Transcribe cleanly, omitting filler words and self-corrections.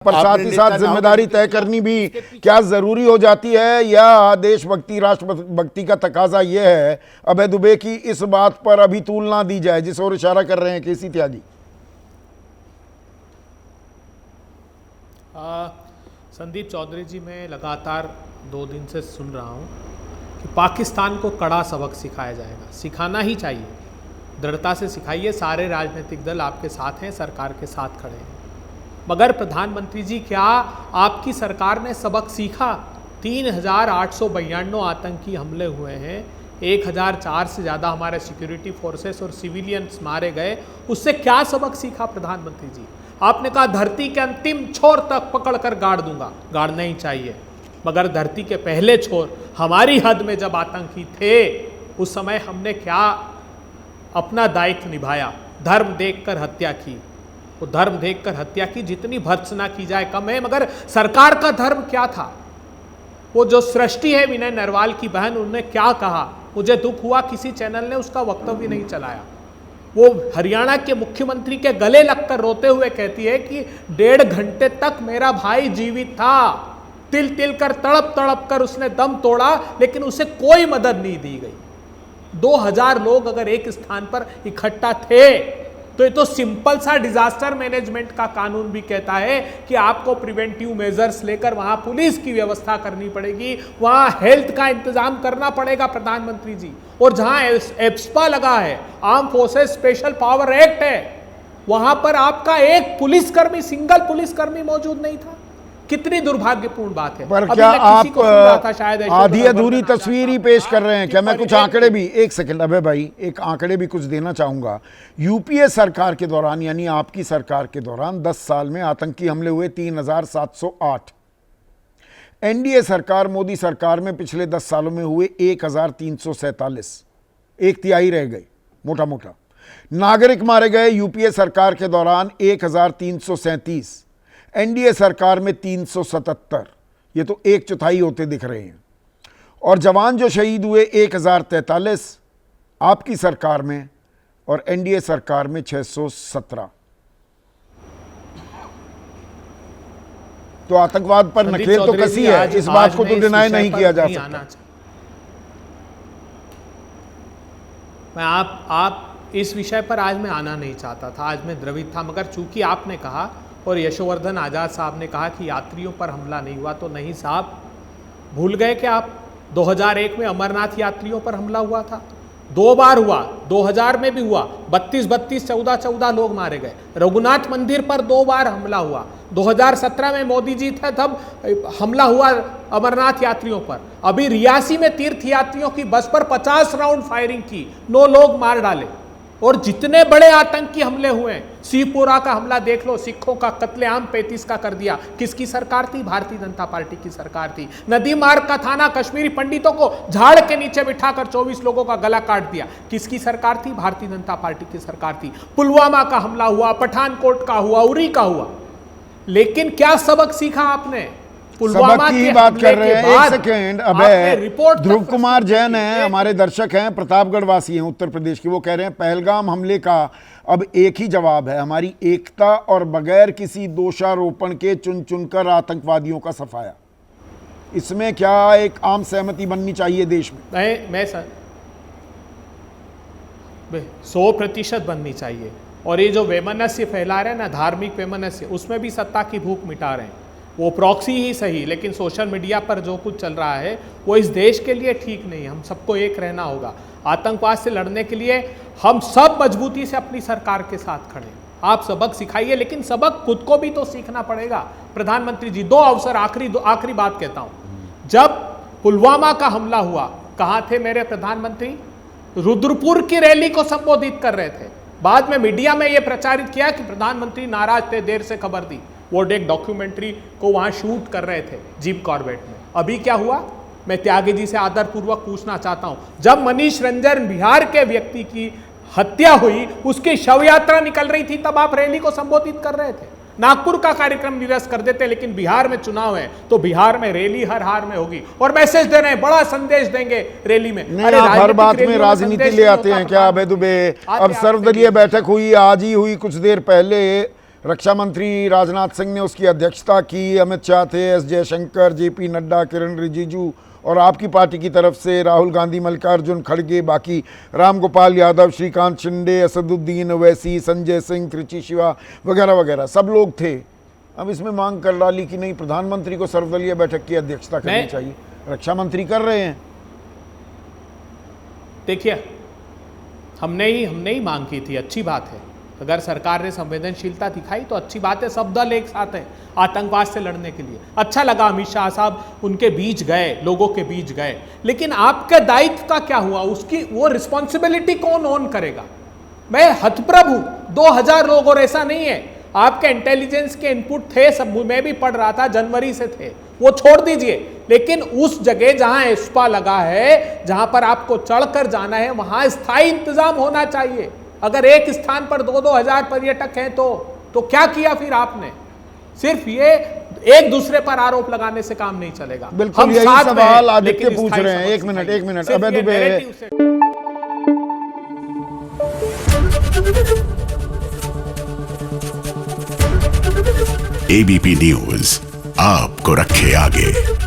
पर साथ ही साथ जिम्मेदारी तय करनी भी क्या जरूरी हो जाती है, या देशभक्ति राष्ट्रभक्ति का तकाजा यह है अभय दुबे की इस बात पर अभी तूल ना दी जाए, जिस ओर इशारा कर रहे हैं केसी त्यागी? संदीप चौधरी जी, मैं लगातार 2 दिन से सुन रहा हूं कि पाकिस्तान को कड़ा सबक सिखाया जाएगा। सिखाना ही चाहिए, दृढ़ता से सिखाइए। सारे राजनीतिक दल आपके साथ हैं, सरकार के साथ खड़े हैं। मगर प्रधानमंत्री जी, क्या आपकी सरकार ने सबक सीखा? 3892 आतंकी हमले हुए हैं, 1004 से ज़्यादा हमारे सिक्योरिटी फोर्सेस और सिविलियंस मारे गए। उससे क्या सबक सीखा प्रधानमंत्री जी? आपने कहा धरती के अंतिम छोर तक पकड़कर गाड़ दूंगा। गाड़ना ही चाहिए, मगर धरती के पहले छोर हमारी हद में जब आतंकी थे, उस समय हमने क्या अपना दायित्व निभाया? धर्म देखकर हत्या की। वो धर्म देखकर हत्या की, जितनी भर्त्सना की जाए कम है। मगर सरकार का धर्म क्या था? वो जो सृष्टि है विनय नरवाल की बहन, उन्होंने क्या कहा? मुझे दुख हुआ किसी चैनल ने उसका वक्तव्य नहीं चलाया। वो हरियाणा के मुख्यमंत्री के गले लगकर रोते हुए कहती है कि 1.5 घंटे तक मेरा भाई जीवित था, तिल तिल कर तड़प तड़प कर उसने दम तोड़ा, लेकिन उसे कोई मदद नहीं दी गई। 2000 लोग अगर एक स्थान पर इकट्ठा थे, तो ये तो सिंपल सा डिजास्टर मैनेजमेंट का कानून भी कहता है कि आपको प्रिवेंटिव मेजर्स लेकर वहां पुलिस की व्यवस्था करनी पड़ेगी, वहां हेल्थ का इंतजाम करना पड़ेगा प्रधानमंत्री जी। और जहां एप्सपा लगा है, arm forces special power act है, वहां पर आपका एक पुलिसकर्मी, सिंगल पुलिसकर्मी मौजूद नहीं था। कितनी दुर्भाग्यपूर्ण बात है। पर क्या आप आधी अधूरी तस्वीर ही पेश कर रहे हैं क्या? मैं कुछ आंकड़े भी, एक सेकंड अबे भाई, एक आंकड़े भी कुछ देना चाहूंगा। यूपीए सरकार के दौरान, यानी आपकी सरकार के दौरान 10 साल में आतंकी हमले हुए 3708। एनडीए सरकार, मोदी सरकार में पिछले 10 सालों में हुए 1347, 1/3 रह गए मोटा मोटा। नागरिक मारे गए यूपीए सरकार के दौरान 1337, एनडीए सरकार में 377, ये तो 1/4 होते दिख रहे हैं। और जवान जो शहीद हुए 1043 आपकी सरकार में, और एनडीए सरकार में 617। तो आतंकवाद पर नकेल तो कसी है, इस बात को तो डिनाई नहीं किया जा सकता। मैं आप इस विषय पर आज मैं आना नहीं चाहता था, आज मैं द्रवित था, मगर चूंकि आपने कहा और यशोवर्धन आजाद साहब ने कहा कि यात्रियों पर हमला नहीं हुआ, तो नहीं साहब, भूल गए कि आप 2001 में अमरनाथ यात्रियों पर हमला हुआ था, 2 बार हुआ, 2000 में भी हुआ, 32 14 लोग मारे गए। रघुनाथ मंदिर पर 2 बार हमला हुआ, 2017 में मोदी जी थे तब हमला हुआ अमरनाथ यात्रियों पर। अभी रियासी में तीर्थ यात्रियों की बस पर 50 राउंड फायरिंग की, 9 लोग मार डाले। और जितने बड़े आतंकी हमले हुए हैं, सीपुरा का हमला देख लो, सिखों का कत्लेआम 35 का कर दिया, किसकी सरकार थी? भारतीय जनता पार्टी की सरकार थी। नदी मार्ग का थाना, कश्मीरी पंडितों को झाड़ के नीचे बिठाकर 24 लोगों का गला काट दिया, किसकी सरकार थी? भारतीय जनता पार्टी की सरकार थी। पुलवामा का हमला हुआ, पठानकोट का हुआ, उरी का हुआ। लेकिन क्या सबक सीखा आपने? सबक की बात कर रहे हैं। एक सेकेंड अबे, ध्रुव कुमार जैन है, हमारे दर्शक हैं, प्रतापगढ़ वासी हैं उत्तर प्रदेश के। वो कह रहे हैं पहलगाम हमले का अब एक ही जवाब है, हमारी एकता और बगैर किसी दोषारोपण के चुन चुनकर आतंकवादियों का सफाया। इसमें क्या एक आम सहमति बननी चाहिए देश में? मैं सर 100% बननी चाहिए। और ये जो वैमनस्य फैला रहे हैं ना, धार्मिक वैमनस्य, उसमें भी सत्ता की भूख मिटा रहे हैं। वो प्रॉक्सी ही सही, लेकिन सोशल मीडिया पर जो कुछ चल रहा है वो इस देश के लिए ठीक नहीं है। हम सबको एक रहना होगा। आतंकवाद से लड़ने के लिए हम सब मजबूती से अपनी सरकार के साथ खड़े। आप सबक सिखाइए, लेकिन सबक खुद को भी तो सीखना पड़ेगा। प्रधानमंत्री जी, 2 अवसर, आखिरी बात कहता हूं। जब पुलवामा का हमला हुआ, कहां थे मेरे प्रधानमंत्री? रुद्रपुर की रैली को संबोधित कर रहे थे। बाद में मीडिया में यह प्रचारित किया कि प्रधानमंत्री नाराज थे, देर से खबर दी। वो एक डॉक्यूमेंट्री को वहां शूट कर रहे थे जीप कॉर्बेट में। अभी क्या हुआ? मैं त्यागी जी से आदरपूर्वक पूछना चाहता हूं, जब मनीष रंजन बिहार के व्यक्ति की हत्या हुई, उसकी शव यात्रा निकल रही थी, तब आप रैली को संबोधित कर रहे थे। नागपुर का कार्यक्रम निरस्त कर देते, लेकिन बिहार में चुनाव है तो बिहार में रैली हर हार में होगी। और मैसेज दे रहे हैं, बड़ा संदेश देंगे रैली में। अरे हर बात में राजनीति ले आते हैं क्या अभय दुबे? अब सर्वदलीय बैठक हुई, आज ही हुई कुछ देर पहले, रक्षा मंत्री राजनाथ सिंह ने उसकी अध्यक्षता की, अमित शाह थे, एस जयशंकर, जेपी नड्डा, किरण रिजिजू और आपकी पार्टी की तरफ से राहुल गांधी, मल्लिकार्जुन खड़गे, बाकी रामगोपाल यादव, श्रीकांत शिंदे, असदुद्दीन ओवैसी, संजय सिंह, त्रिची शिवा वगैरह वगैरह सब लोग थे। अब इसमें मांग कर डाली कि नहीं, प्रधानमंत्री को सर्वदलीय बैठक की अध्यक्षता करनी चाहिए। रक्षा मंत्री कर रहे हैं। देखिए, हमने ही मांग की थी, अच्छी बात है। अगर सरकार ने संवेदनशीलता दिखाई तो अच्छी बात है। सब दल एक साथ हैं आतंकवाद से लड़ने के लिए। अच्छा लगा अमित शाह साहब उनके बीच गए, लोगों के बीच गए, लेकिन आपके दायित्व का क्या हुआ? उसकी वो रिस्पॉन्सिबिलिटी कौन ऑन करेगा? मैं हतप्रभ हूं, 2000 लोग, और ऐसा नहीं है, आपके इंटेलिजेंस के इनपुट थे सब, मैं भी पढ़ रहा था, जनवरी से थे, वो छोड़ दीजिए। लेकिन उस जगह जहां एस्पा लगा है, जहां पर आपको चढ़कर जाना है, वहां स्थायी इंतजाम होना चाहिए। अगर एक स्थान पर 2-2 हजार पर्यटक हैं तो क्या किया फिर आपने? सिर्फ ये एक दूसरे पर आरोप लगाने से काम नहीं चलेगा। बिल्कुल यही सवाल आदित्य पूछ रहे हैं। एक मिनट अबे दुबे, एबीपी न्यूज आपको रखे आगे।